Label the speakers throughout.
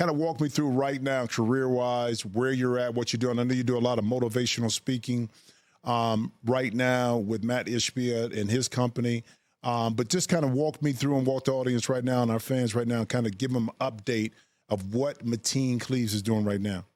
Speaker 1: kind of walk me through right now, career-wise, where you're at, what you're doing. I know you do a lot of motivational speaking right now with Matt Ishbia and his company. But just kind of walk me through and walk the audience right now and our fans right now and kind of give them an update of what Mateen Cleaves is doing right now.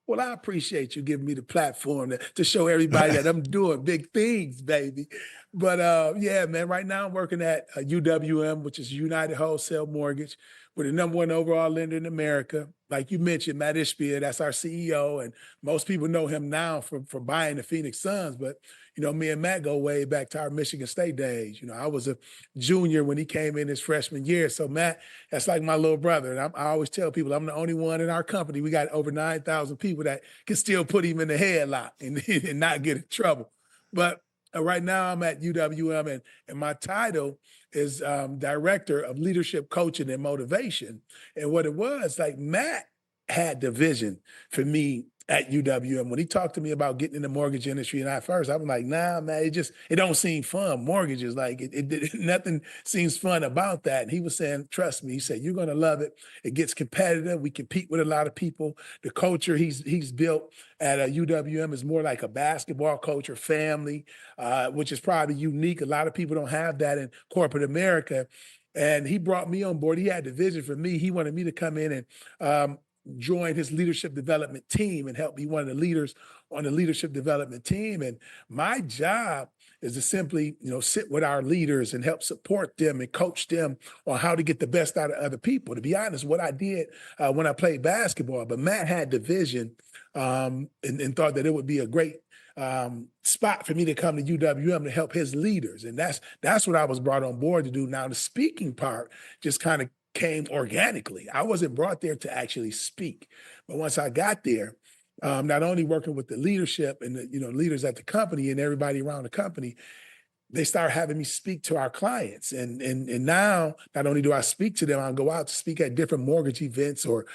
Speaker 2: Well, I appreciate you giving me the platform to show everybody that I'm doing big things, baby. But yeah, man, right now I'm working at UWM, which is United Wholesale Mortgage. We're the #1 overall lender in America. Like you mentioned, Matt Ishbia, that's our CEO, and most people know him now for buying the Phoenix Suns. But you know, me and Matt go way back to our Michigan State days. You know, I was a junior when he came in his freshman year. So Matt, that's like my little brother. And I always tell people I'm the only one in our company. We got over 9,000 people that can still put him in the headlock and not get in trouble. But right now I'm at UWM, and my title is Director of Leadership Coaching and Motivation. And what it was, like, Matt had the vision for me at UWM. When he talked to me about getting in the mortgage industry, and at first I was like, nah, man, it don't seem fun. Mortgages, like nothing seems fun about that. And he was saying, trust me, he said, you're gonna love it. It gets competitive. We compete with a lot of people. The culture he's built at UWM is more like a basketball culture, family, which is probably unique. A lot of people don't have that in corporate America. And he brought me on board. He had the vision for me. He wanted me to come in and join his leadership development team and help be one of the leaders on the leadership development team. And my job is to simply, you know, sit with our leaders and help support them and coach them on how to get the best out of other people. To be honest, what I did when I played basketball, but Matt had the vision and thought that it would be a great spot for me to come to UWM to help his leaders. And that's what I was brought on board to do. Now, the speaking part just kind of came organically. I wasn't brought there to actually speak. But once I got there, not only working with the leadership and the, you know, leaders at the company and everybody around the company, they started having me speak to our clients. And now, not only do I speak to them, I'll go out to speak at different mortgage events or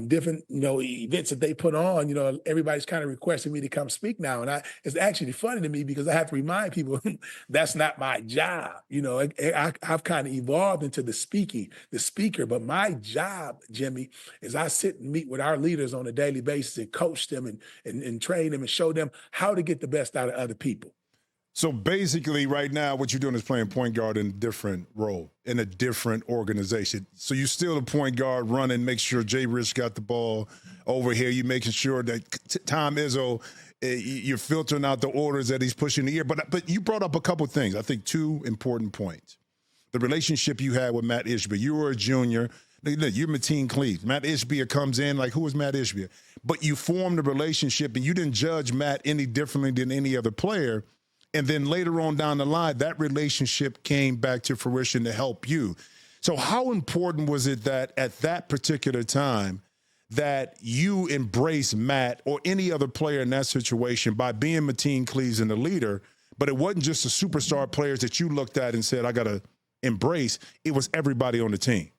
Speaker 2: different, you know, events that they put on. You know, everybody's kind of requesting me to come speak now. And it's actually funny to me because I have to remind people that's not my job. You know, I've kind of evolved into the speaker. But my job, Jimmy, is I sit and meet with our leaders on a daily basis and coach them and train them and show them how to get the best out of other people.
Speaker 1: So basically right now what you're doing is playing point guard in a different role, in a different organization. So you're still a point guard running, make sure Jay Rich got the ball over here. You're making sure that Tom Izzo, you're filtering out the orders that he's pushing the ear. But you brought up a couple things, I think 2 important points. The relationship you had with Matt Ishbia. You were a junior. You're Mateen Cleaves. Matt Ishbia comes in, like, who is Matt Ishbia? But you formed a relationship and you didn't judge Matt any differently than any other player. And then later on down the line, that relationship came back to fruition to help you. So how important was it that at that particular time that you embrace Matt or any other player in that situation by being Mateen Cleaves and the leader, but it wasn't just the superstar players that you looked at and said, I got to embrace. It was everybody on the team.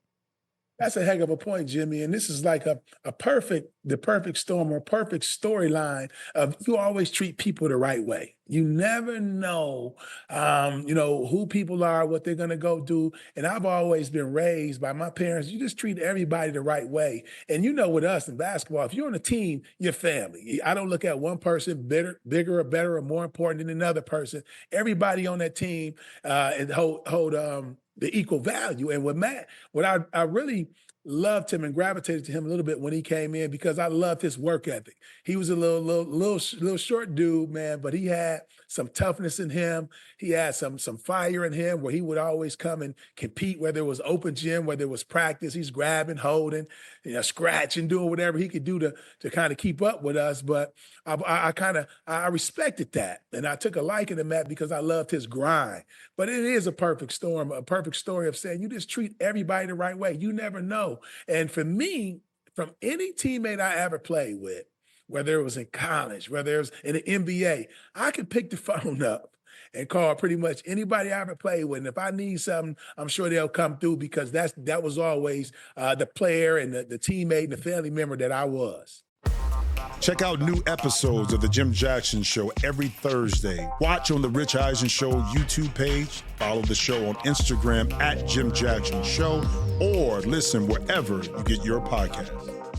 Speaker 2: That's a heck of a point, Jimmy. And this is like the perfect storm or perfect storyline of you always treat people the right way. You never know, you know, who people are, what they're going to go do. And I've always been raised by my parents. You just treat everybody the right way. And you know, with us in basketball, if you're on a team, you're family. I don't look at one person bigger or better or more important than another person. Everybody on that team and hold the equal value. And with Matt, what I really loved him and gravitated to him a little bit when he came in because I loved his work ethic. He was a little short dude, man, but he had some toughness in him. He had some fire in him where he would always come and compete, whether it was open gym, whether it was practice. He's grabbing, holding, you know, scratching, doing whatever he could do to kind of keep up with us. But I respected that. And I took a liking to Matt because I loved his grind. But it is a perfect storm, a perfect story of saying you just treat everybody the right way. You never know. And for me, from any teammate I ever played with, whether it was in college, whether it was in the NBA, I could pick the phone up and call pretty much anybody I ever played with. And if I need something, I'm sure they'll come through because that was always the player and the teammate and the family member that I was.
Speaker 1: Check out new episodes of The Jim Jackson Show every Thursday. Watch on The Rich Eisen Show YouTube page. Follow the show on Instagram at Jim Jackson Show. or listen wherever you get your podcasts.